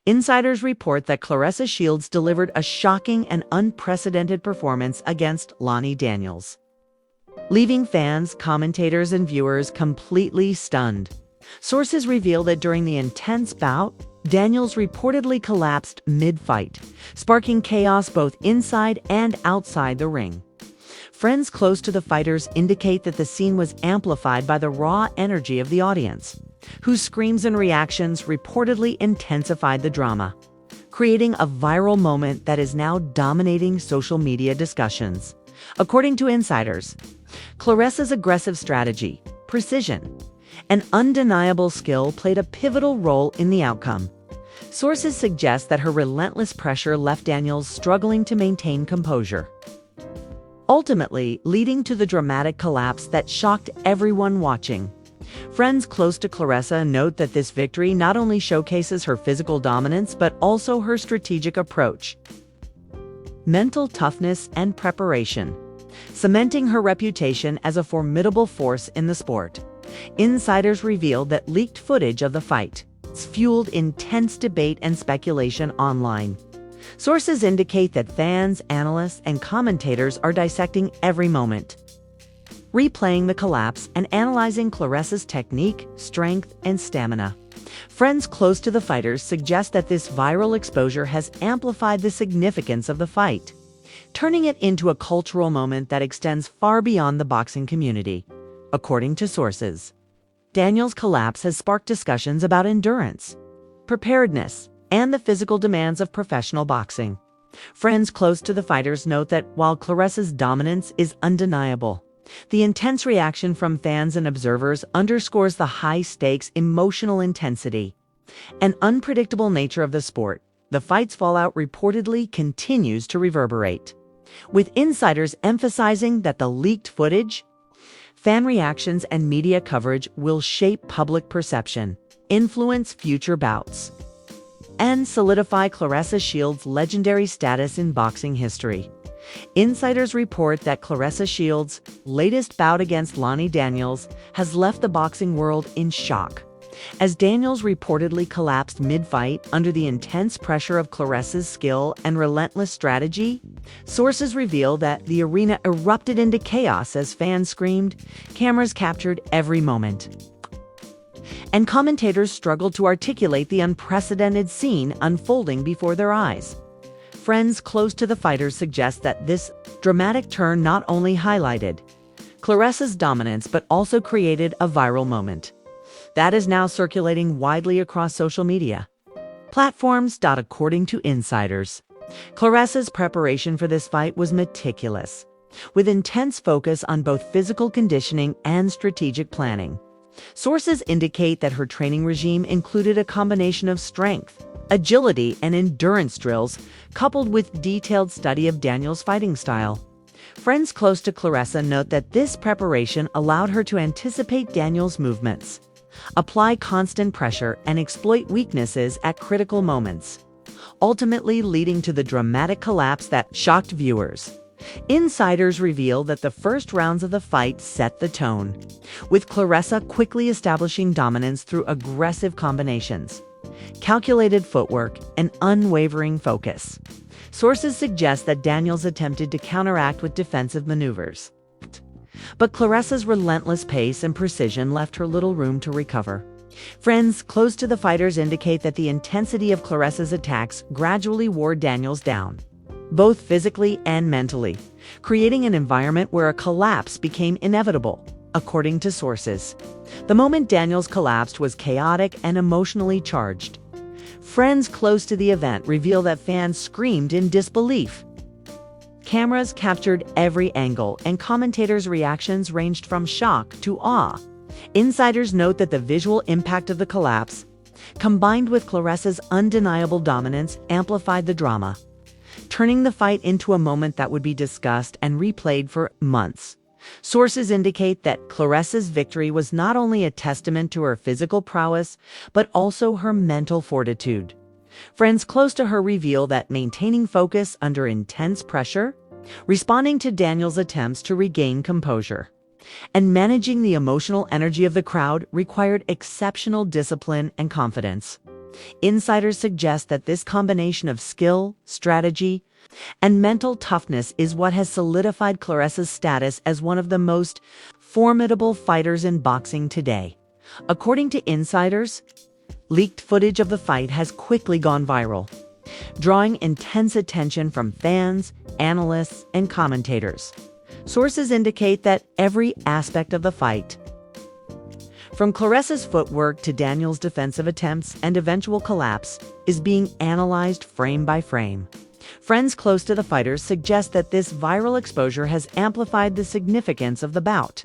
Insiders report that Claressa Shields delivered a shocking and unprecedented performance against Lani Daniels, leaving fans, commentators, and viewers completely stunned. Sources reveal that during the intense bout, Daniels reportedly collapsed mid-fight, sparking chaos both inside and outside the ring. Friends close to the fighters indicate that the scene was amplified by the raw energy of the audience, whose screams and reactions reportedly intensified the drama, creating a viral moment that is now dominating social media discussions. According to insiders, Claressa's aggressive strategy, precision, and undeniable skill played a pivotal role in the outcome. Sources suggest that her relentless pressure left Daniels struggling to maintain composure, ultimately leading to the dramatic collapse that shocked everyone watching. Friends close to Claressa note that this victory not only showcases her physical dominance but also her strategic approach, mental toughness, and preparation, cementing her reputation as a formidable force in the sport. Insiders revealed that leaked footage of the fight fueled intense debate and speculation online. Sources indicate that fans, analysts, and commentators are dissecting every moment, replaying the collapse and analyzing Claressa's technique, strength, and stamina. Friends close to the fighters suggest that this viral exposure has amplified the significance of the fight, turning it into a cultural moment that extends far beyond the boxing community. According to sources, Daniels' collapse has sparked discussions about endurance, preparedness, and the physical demands of professional boxing. Friends close to the fighters note that while Claressa's dominance is undeniable, the intense reaction from fans and observers underscores the high-stakes emotional intensity and unpredictable nature of the sport. The fight's fallout reportedly continues to reverberate, with insiders emphasizing that the leaked footage, fan reactions, and media coverage will shape public perception, influence future bouts, and solidify Claressa Shields' legendary status in boxing history. Insiders report that Claressa Shields' latest bout against Lani Daniels has left the boxing world in shock, as Daniels reportedly collapsed mid-fight under the intense pressure of Claressa's skill and relentless strategy. Sources reveal that the arena erupted into chaos as fans screamed, cameras captured every moment, and commentators struggled to articulate the unprecedented scene unfolding before their eyes. Friends close to the fighters suggest that this dramatic turn not only highlighted Claressa's dominance but also created a viral moment that is now circulating widely across social media platforms. According to insiders, Claressa's preparation for this fight was meticulous, with intense focus on both physical conditioning and strategic planning. Sources indicate that her training regime included a combination of strength, agility, and endurance drills, coupled with detailed study of Daniels' fighting style. Friends close to Claressa note that this preparation allowed her to anticipate Daniels' movements, apply constant pressure, and exploit weaknesses at critical moments, ultimately leading to the dramatic collapse that shocked viewers. Insiders reveal that the first rounds of the fight set the tone, with Claressa quickly establishing dominance through aggressive combinations, calculated footwork, and unwavering focus. Sources suggest that Daniels attempted to counteract with defensive maneuvers, but Claressa's relentless pace and precision left her little room to recover. Friends close to the fighters indicate that the intensity of Claressa's attacks gradually wore Daniels down, both physically and mentally, creating an environment where a collapse became inevitable. According to sources, the moment Daniels collapsed was chaotic and emotionally charged. Friends close to the event reveal that fans screamed in disbelief. Cameras captured every angle, and commentators' reactions ranged from shock to awe. Insiders note that the visual impact of the collapse, combined with Claressa's undeniable dominance, amplified the drama, turning the fight into a moment that would be discussed and replayed for months. Sources indicate that Claressa's victory was not only a testament to her physical prowess, but also her mental fortitude. Friends close to her reveal that maintaining focus under intense pressure, responding to Daniels' attempts to regain composure, and managing the emotional energy of the crowd required exceptional discipline and confidence. Insiders suggest that this combination of skill, strategy, and mental toughness is what has solidified Claressa's status as one of the most formidable fighters in boxing today. According to insiders, leaked footage of the fight has quickly gone viral, drawing intense attention from fans, analysts, and commentators. Sources indicate that every aspect of the fight, from Claressa's footwork to Daniels' defensive attempts and eventual collapse, is being analyzed frame by frame. Friends close to the fighters suggest that this viral exposure has amplified the significance of the bout,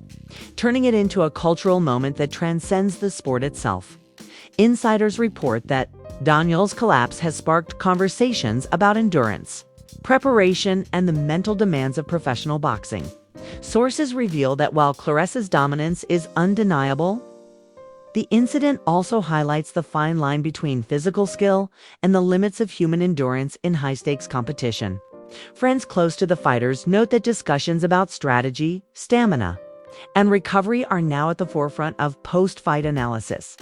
turning it into a cultural moment that transcends the sport itself. Insiders report that Daniels' collapse has sparked conversations about endurance, preparation, and the mental demands of professional boxing. Sources reveal that while Claressa's dominance is undeniable, the incident also highlights the fine line between physical skill and the limits of human endurance in high-stakes competition. Friends close to the fighters note that discussions about strategy, stamina, and recovery are now at the forefront of post-fight analysis.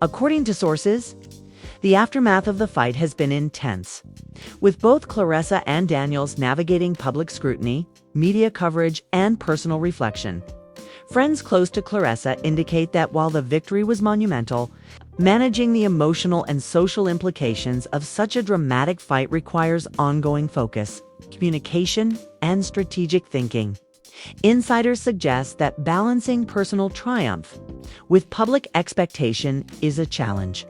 According to sources, the aftermath of the fight has been intense, with both Claressa and Daniels navigating public scrutiny, media coverage, and personal reflection. Friends close to Claressa indicate that while the victory was monumental, managing the emotional and social implications of such a dramatic fight requires ongoing focus, communication, and strategic thinking. Insiders suggest that balancing personal triumph with public expectation is a challenge.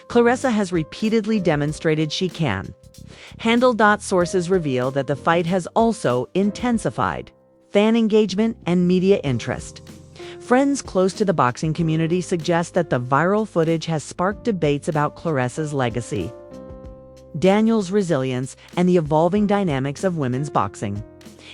Claressa has repeatedly demonstrated she can handle. Sources reveal that the fight has also intensified fan engagement and media interest. Friends close to the boxing community suggest that the viral footage has sparked debates about Claressa's legacy, Daniels' resilience, and the evolving dynamics of women's boxing.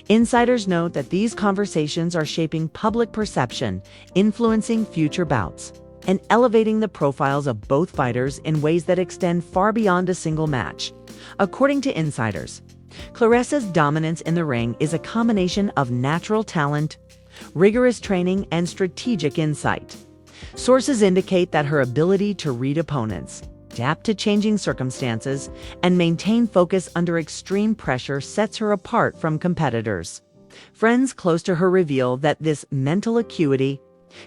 Insiders note that these conversations are shaping public perception, influencing future bouts, and elevating the profiles of both fighters in ways that extend far beyond a single match. According to insiders, Claressa's dominance in the ring is a combination of natural talent, rigorous training, and strategic insight. Sources indicate that her ability to read opponents, adapt to changing circumstances, and maintain focus under extreme pressure sets her apart from competitors. Friends close to her reveal that this mental acuity,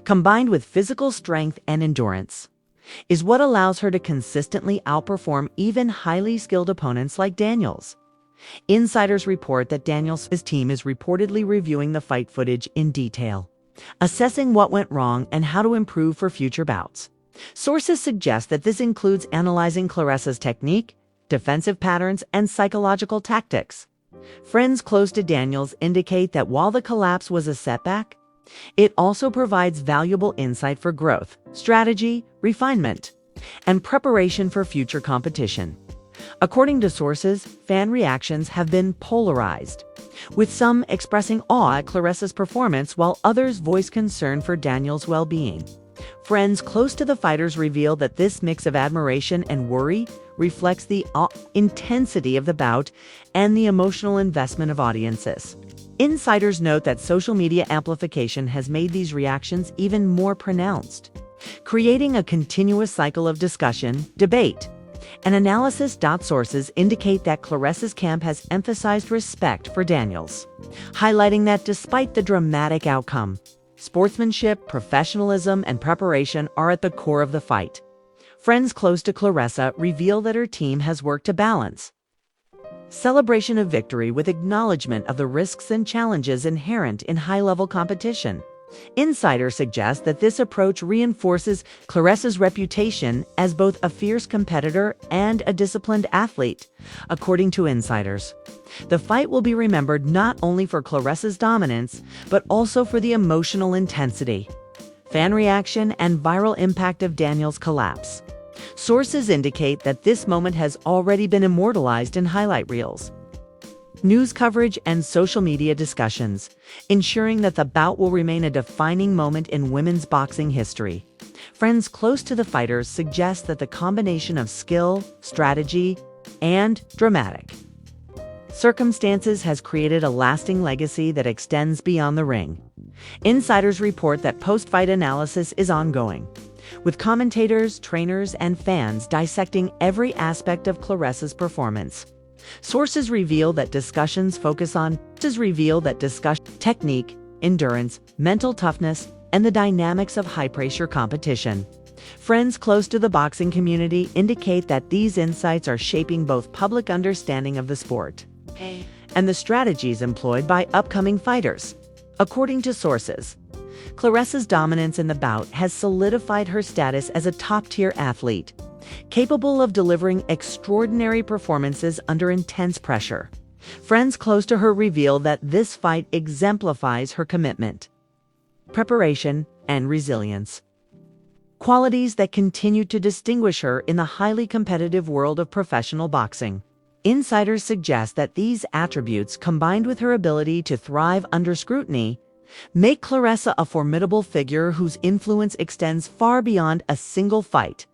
combined with physical strength and endurance, is what allows her to consistently outperform even highly skilled opponents like Daniels. Insiders report that Daniels' team is reportedly reviewing the fight footage in detail, assessing what went wrong and how to improve for future bouts. Sources suggest that this includes analyzing Claressa's technique, defensive patterns, and psychological tactics. Friends close to Daniels indicate that while the collapse was a setback, it also provides valuable insight for growth, strategy, refinement, and preparation for future competition. According to sources, fan reactions have been polarized, with some expressing awe at Claressa's performance while others voice concern for Daniels' well-being. Friends close to the fighters reveal that this mix of admiration and worry reflects the intensity of the bout and the emotional investment of audiences. Insiders note that social media amplification has made these reactions even more pronounced, creating a continuous cycle of discussion, debate, and analysis. Sources indicate that Claressa's camp has emphasized respect for Daniels, highlighting that despite the dramatic outcome, sportsmanship, professionalism, and preparation are at the core of the fight. Friends close to Claressa reveal that her team has worked to balance celebration of victory with acknowledgement of the risks and challenges inherent in high-level competition. Insiders suggest that this approach reinforces Claressa's reputation as both a fierce competitor and a disciplined athlete. According to insiders, the fight will be remembered not only for Claressa's dominance, but also for the emotional intensity, fan reaction, and viral impact of Daniels' collapse. Sources indicate that this moment has already been immortalized in highlight reels, news coverage, and social media discussions, ensuring that the bout will remain a defining moment in women's boxing history. Friends close to the fighters suggest that the combination of skill, strategy, and dramatic circumstances has created a lasting legacy that extends beyond the ring. Insiders report that post-fight analysis is ongoing, with commentators, trainers, and fans dissecting every aspect of Claressa's performance. Sources reveal that discussions focus on technique, endurance, mental toughness, and the dynamics of high-pressure competition. Friends close to the boxing community indicate that these insights are shaping both public understanding of the sport and the strategies employed by upcoming fighters. According to sources, Claressa's dominance in the bout has solidified her status as a top-tier athlete, capable of delivering extraordinary performances under intense pressure. Friends close to her reveal that this fight exemplifies her commitment, preparation, and resilience, qualities that continue to distinguish her in the highly competitive world of professional boxing. Insiders suggest that these attributes, combined with her ability to thrive under scrutiny, make Claressa a formidable figure whose influence extends far beyond a single fight.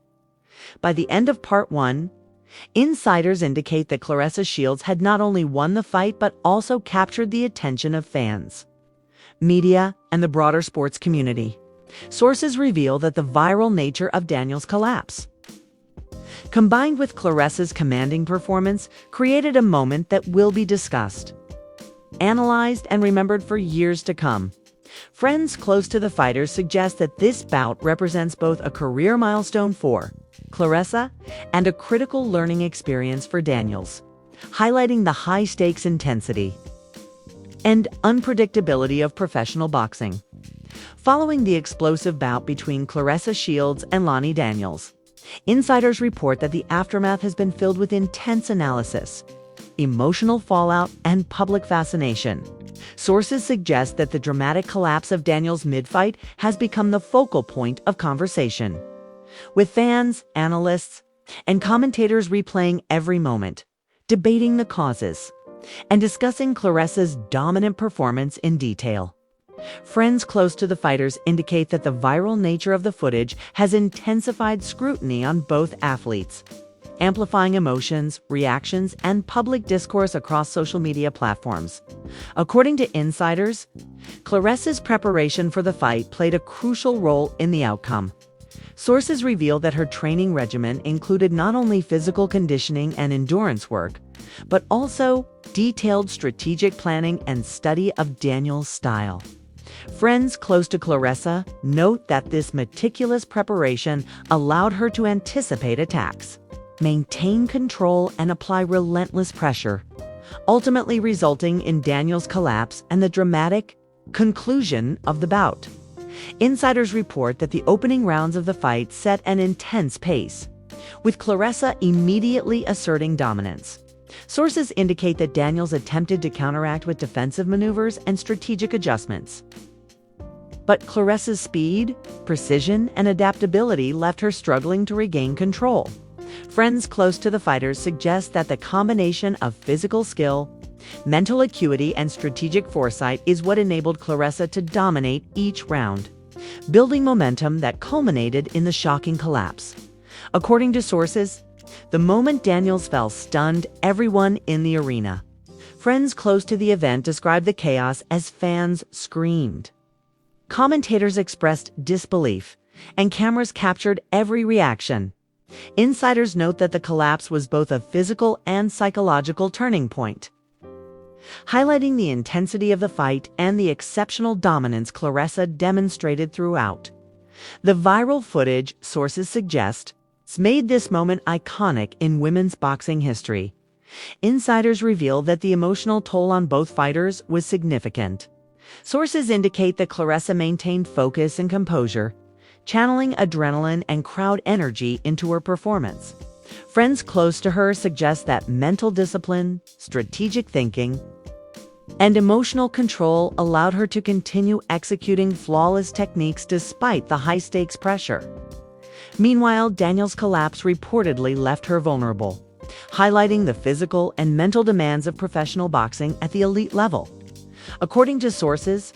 By the end of Part 1, insiders indicate that Claressa Shields had not only won the fight but also captured the attention of fans, media, and the broader sports community. Sources reveal that the viral nature of Daniels' collapse, combined with Claressa's commanding performance, created a moment that will be discussed, analyzed, and remembered for years to come. Friends close to the fighters suggest that this bout represents both a career milestone for Claressa and a critical learning experience for Daniels, highlighting the high-stakes intensity and unpredictability of professional boxing. Following the explosive bout between Claressa Shields and Lani Daniels, insiders report that the aftermath has been filled with intense analysis, emotional fallout, and public fascination. Sources suggest that the dramatic collapse of Daniels mid-fight has become the focal point of conversation, with fans, analysts, and commentators replaying every moment, debating the causes, and discussing Claressa's dominant performance in detail. Friends close to the fighters indicate that the viral nature of the footage has intensified scrutiny on both athletes, amplifying emotions, reactions, and public discourse across social media platforms. According to insiders, Claressa's preparation for the fight played a crucial role in the outcome. Sources reveal that her training regimen included not only physical conditioning and endurance work, but also detailed strategic planning and study of Daniels' style. Friends close to Claressa note that this meticulous preparation allowed her to anticipate attacks, maintain control, and apply relentless pressure, ultimately resulting in Daniels' collapse and the dramatic conclusion of the bout. Insiders report that the opening rounds of the fight set an intense pace, with Claressa immediately asserting dominance. Sources indicate that Daniels attempted to counteract with defensive maneuvers and strategic adjustments, but Claressa's speed, precision, and adaptability left her struggling to regain control. Friends close to the fighters suggest that the combination of physical skill, mental acuity, and strategic foresight is what enabled Claressa to dominate each round, building momentum that culminated in the shocking collapse. According to sources, the moment Daniels fell stunned everyone in the arena. Friends close to the event described the chaos as fans screamed, commentators expressed disbelief, and cameras captured every reaction. Insiders note that the collapse was both a physical and psychological turning point, highlighting the intensity of the fight and the exceptional dominance Claressa demonstrated throughout. The viral footage, sources suggest, made this moment iconic in women's boxing history. Insiders reveal that the emotional toll on both fighters was significant. Sources indicate that Claressa maintained focus and composure, channeling adrenaline and crowd energy into her performance. Friends close to her suggest that mental discipline, strategic thinking, and emotional control allowed her to continue executing flawless techniques despite the high-stakes pressure. Meanwhile, Daniels' collapse reportedly left her vulnerable, highlighting the physical and mental demands of professional boxing at the elite level. According to sources,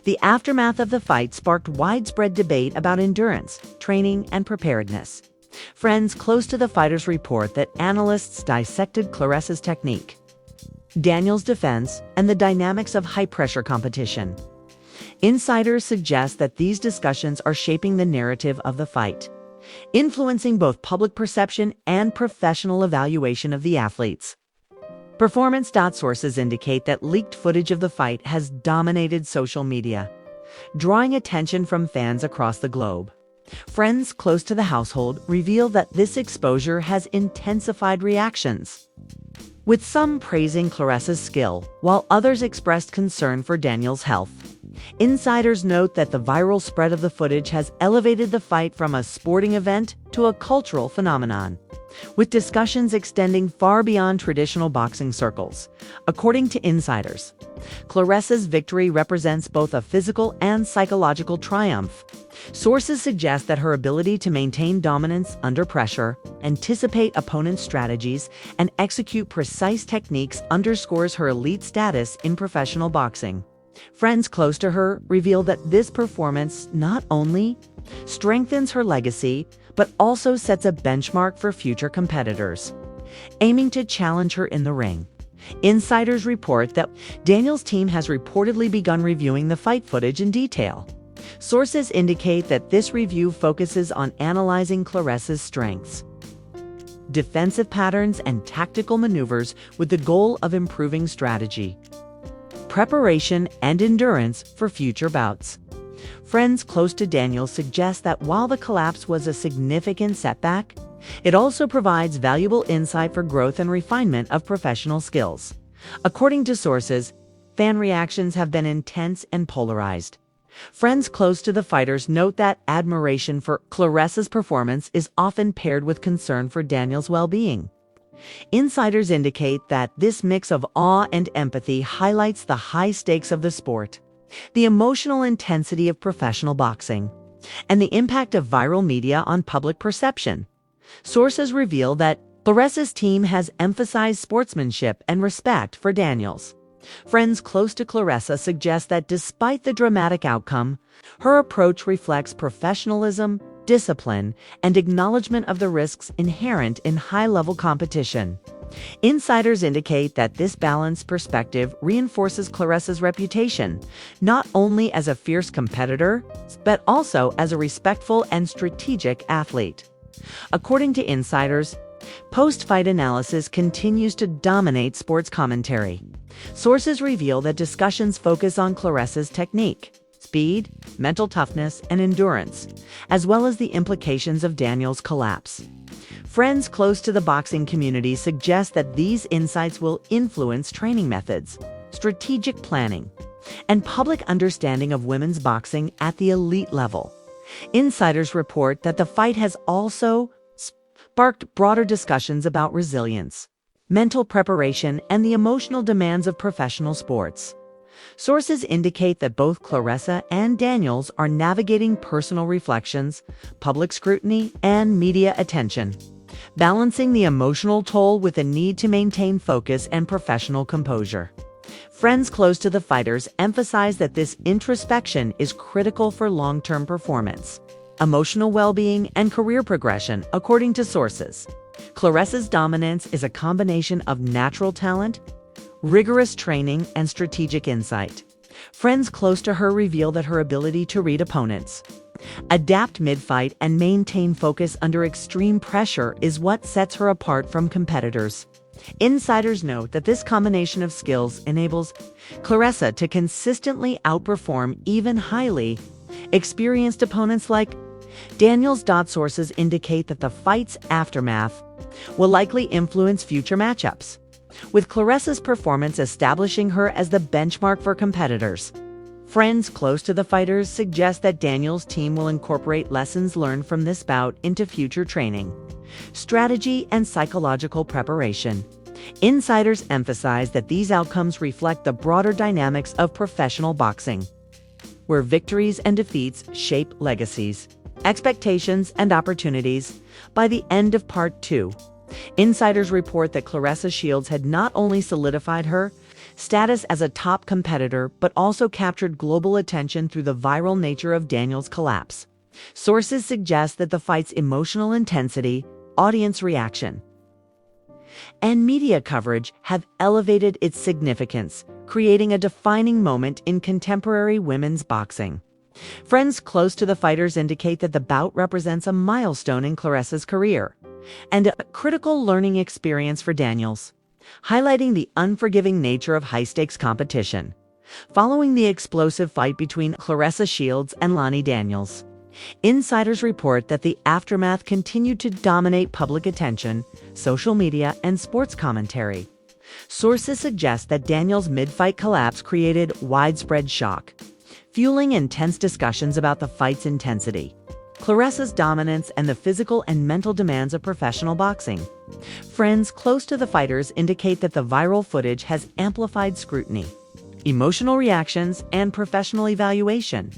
the aftermath of the fight sparked widespread debate about endurance, training, and preparedness. Friends close to the fighters report that analysts dissected Claressa's technique, Daniels' defense, and the dynamics of high-pressure competition. Insiders suggest that these discussions are shaping the narrative of the fight, influencing both public perception and professional evaluation of the athletes. Performance sources indicate that leaked footage of the fight has dominated social media, drawing attention from fans across the globe. Friends close to the household reveal that this exposure has intensified reactions, with some praising Claressa's skill, while others expressed concern for Daniel's health. Insiders note that the viral spread of the footage has elevated the fight from a sporting event to a cultural phenomenon, with discussions extending far beyond traditional boxing circles. According to insiders, Claressa's victory represents both a physical and psychological triumph. Sources suggest that her ability to maintain dominance under pressure, anticipate opponents' strategies, and execute precise techniques underscores her elite status in professional boxing. Friends close to her reveal that this performance not only strengthens her legacy, but also sets a benchmark for future competitors, aiming to challenge her in the ring. Insiders report that Daniel's team has reportedly begun reviewing the fight footage in detail. Sources indicate that this review focuses on analyzing Claressa's strengths, defensive patterns, and tactical maneuvers with the goal of improving strategy, preparation, and endurance for future bouts. Friends close to Daniel suggest that while the collapse was a significant setback, it also provides valuable insight for growth and refinement of professional skills. According to sources, fan reactions have been intense and polarized. Friends close to the fighters note that admiration for Claressa's performance is often paired with concern for Daniel's well-being. Insiders indicate that this mix of awe and empathy highlights the high stakes of the sport, the emotional intensity of professional boxing, and the impact of viral media on public perception. Sources reveal that Claressa's team has emphasized sportsmanship and respect for Daniels. Friends close to Claressa suggest that despite the dramatic outcome, her approach reflects professionalism, discipline, and acknowledgement of the risks inherent in high-level competition. Insiders indicate that this balanced perspective reinforces Claressa's reputation, not only as a fierce competitor, but also as a respectful and strategic athlete. According to insiders, post-fight analysis continues to dominate sports commentary. Sources reveal that discussions focus on Claressa's technique, speed, mental toughness, and endurance, as well as the implications of Daniel's collapse. Friends close to the boxing community suggest that these insights will influence training methods, strategic planning, and public understanding of women's boxing at the elite level. Insiders report that the fight has also sparked broader discussions about resilience, mental preparation, and the emotional demands of professional sports. Sources indicate that both Claressa and Daniels are navigating personal reflections, public scrutiny, and media attention, balancing the emotional toll with the need to maintain focus and professional composure. Friends close to the fighters emphasize that this introspection is critical for long-term performance, emotional well-being, and career progression, according to sources. Claressa's dominance is a combination of natural talent, rigorous training, and strategic insight. Friends close to her reveal that her ability to read opponents, adapt mid-fight, and maintain focus under extreme pressure is what sets her apart from competitors. Insiders note that this combination of skills enables Claressa to consistently outperform even highly experienced opponents like Daniels. Sources indicate that the fight's aftermath will likely influence future matchups, with Claressa's performance establishing her as the benchmark for competitors. Friends close to the fighters suggest that Daniel's team will incorporate lessons learned from this bout into future training, strategy, and psychological preparation. Insiders emphasize that these outcomes reflect the broader dynamics of professional boxing, where victories and defeats shape legacies, expectations, and opportunities. By the end of Part 2, insiders report that Claressa Shields had not only solidified her status as a top competitor, but also captured global attention through the viral nature of Daniel's collapse. Sources suggest that the fight's emotional intensity, audience reaction, and media coverage have elevated its significance, creating a defining moment in contemporary women's boxing. Friends close to the fighters indicate that the bout represents a milestone in Claressa's career and a critical learning experience for Daniels, highlighting the unforgiving nature of high-stakes competition. Following the explosive fight between Claressa Shields and Lani Daniels, insiders report that the aftermath continued to dominate public attention, social media, and sports commentary. Sources suggest that Daniels' mid-fight collapse created widespread shock, fueling intense discussions about the fight's intensity, Claressa's dominance, and the physical and mental demands of professional boxing. Friends close to the fighters indicate that the viral footage has amplified scrutiny, emotional reactions, and professional evaluation,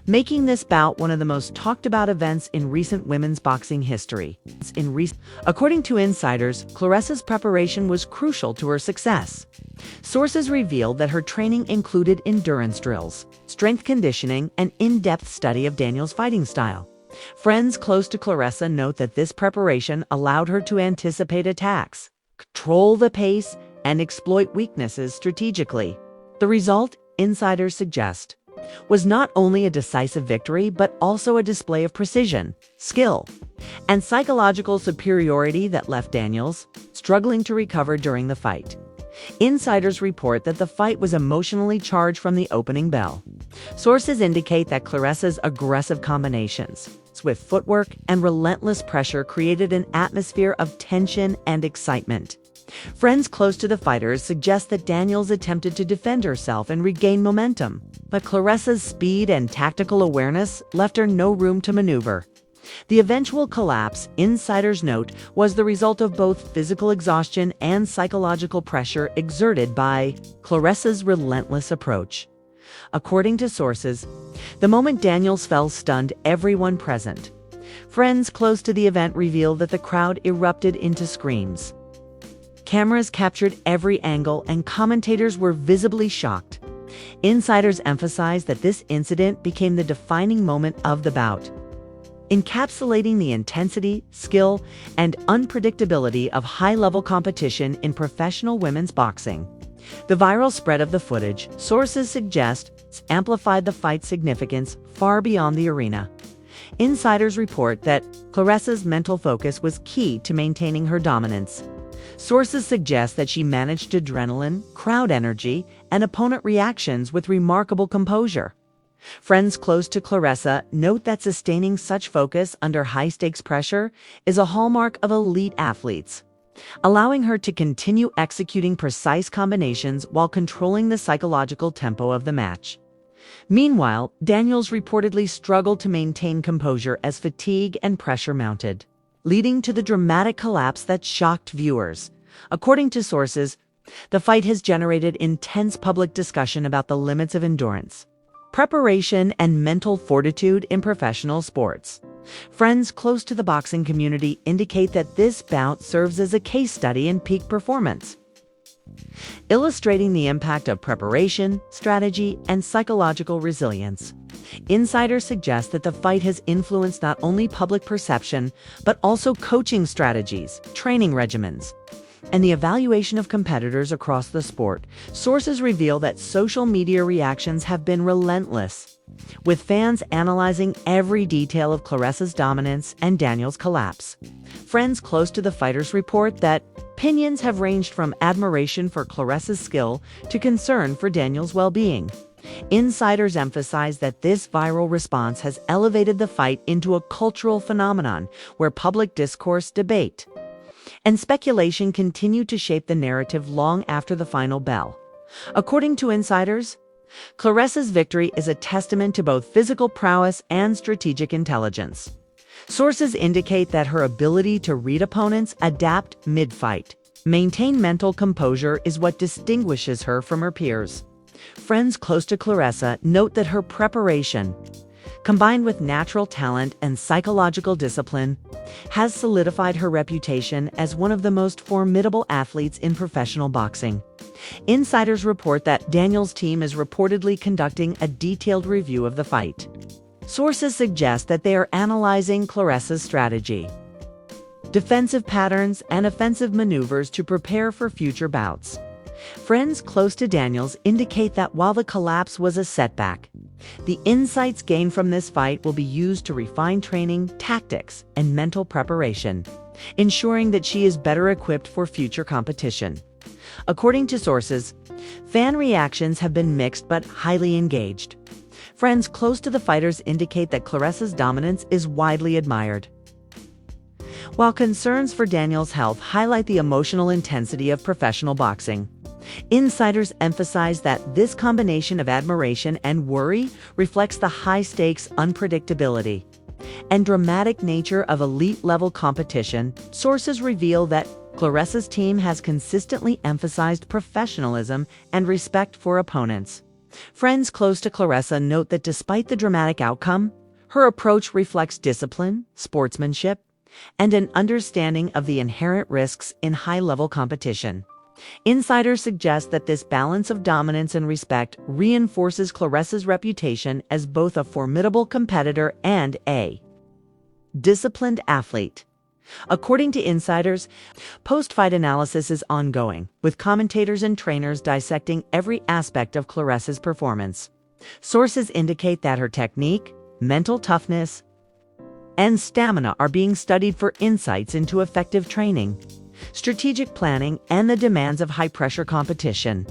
making this bout one of the most talked about events in recent women's boxing history. According to insiders, Claressa's preparation was crucial to her success. Sources revealed that her training included endurance drills, strength conditioning, and in-depth study of Daniels' fighting style. Friends close to Claressa note that this preparation allowed her to anticipate attacks, control the pace, and exploit weaknesses strategically. The result, insiders suggest, was not only a decisive victory but also a display of precision, skill, and psychological superiority that left Daniels struggling to recover during the fight. Insiders report that the fight was emotionally charged from the opening bell. Sources indicate that Claressa's aggressive combinations, swift footwork, and relentless pressure created an atmosphere of tension and excitement. Friends close to the fighters suggest that Daniels attempted to defend herself and regain momentum, but Claressa's speed and tactical awareness left her no room to maneuver. The eventual collapse, insiders note, was the result of both physical exhaustion and psychological pressure exerted by Claressa's relentless approach. According to sources, the moment Daniels fell stunned everyone present. Friends close to the event reveal that the crowd erupted into screams. Cameras captured every angle, and commentators were visibly shocked. Insiders emphasize that this incident became the defining moment of the bout, encapsulating the intensity, skill, and unpredictability of high-level competition in professional women's boxing. The viral spread of the footage, sources suggest, amplified the fight's significance far beyond the arena. Insiders report that Claressa's mental focus was key to maintaining her dominance. Sources suggest that she managed adrenaline, crowd energy, and opponent reactions with remarkable composure. Friends close to Claressa note that sustaining such focus under high-stakes pressure is a hallmark of elite athletes, allowing her to continue executing precise combinations while controlling the psychological tempo of the match. Meanwhile, Daniels reportedly struggled to maintain composure as fatigue and pressure mounted, leading to the dramatic collapse that shocked viewers. According to sources, the fight has generated intense public discussion about the limits of endurance, preparation, and mental fortitude in professional sports. Friends close to the boxing community indicate that this bout serves as a case study in peak performance, illustrating the impact of preparation, strategy, and psychological resilience. Insiders suggest that the fight has influenced not only public perception, but also coaching strategies, training regimens, and the evaluation of competitors across the sport. Sources reveal that social media reactions have been relentless, with fans analyzing every detail of Claressa's dominance and Daniels' collapse. Friends close to the fighters report that opinions have ranged from admiration for Claressa's skill to concern for Daniels' well-being. Insiders emphasize that this viral response has elevated the fight into a cultural phenomenon where public discourse, debate, and speculation continue to shape the narrative long after the final bell. According to insiders, Claressa's victory is a testament to both physical prowess and strategic intelligence. Sources indicate that her ability to read opponents, adapt mid-fight, maintain mental composure is what distinguishes her from her peers. Friends close to Claressa note that her preparation, combined with natural talent and psychological discipline, has solidified her reputation as one of the most formidable athletes in professional boxing. Insiders report that Daniels' team is reportedly conducting a detailed review of the fight. Sources suggest that they are analyzing Claressa's strategy, defensive patterns, and offensive maneuvers to prepare for future bouts. Friends close to Daniels indicate that while the collapse was a setback, the insights gained from this fight will be used to refine training, tactics, and mental preparation, ensuring that she is better equipped for future competition. According to sources, fan reactions have been mixed but highly engaged. Friends close to the fighters indicate that Claressa's dominance is widely admired, while concerns for Daniels' health highlight the emotional intensity of professional boxing. Insiders emphasize that this combination of admiration and worry reflects the high-stakes unpredictability and dramatic nature of elite-level competition. Sources reveal that Claressa's team has consistently emphasized professionalism and respect for opponents. Friends close to Claressa note that despite the dramatic outcome, her approach reflects discipline, sportsmanship, and an understanding of the inherent risks in high-level competition. Insiders suggest that this balance of dominance and respect reinforces Claressa's reputation as both a formidable competitor and a disciplined athlete. According to insiders, post-fight analysis is ongoing, with commentators and trainers dissecting every aspect of Claressa's performance. Sources indicate that her technique, mental toughness, and stamina are being studied for insights into effective training, strategic planning, and the demands of high-pressure competition.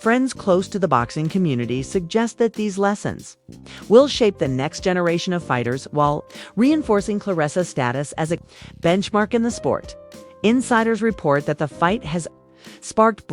Friends close to the boxing community suggest that these lessons will shape the next generation of fighters while reinforcing Claressa's status as a benchmark in the sport. Insiders report that the fight has sparked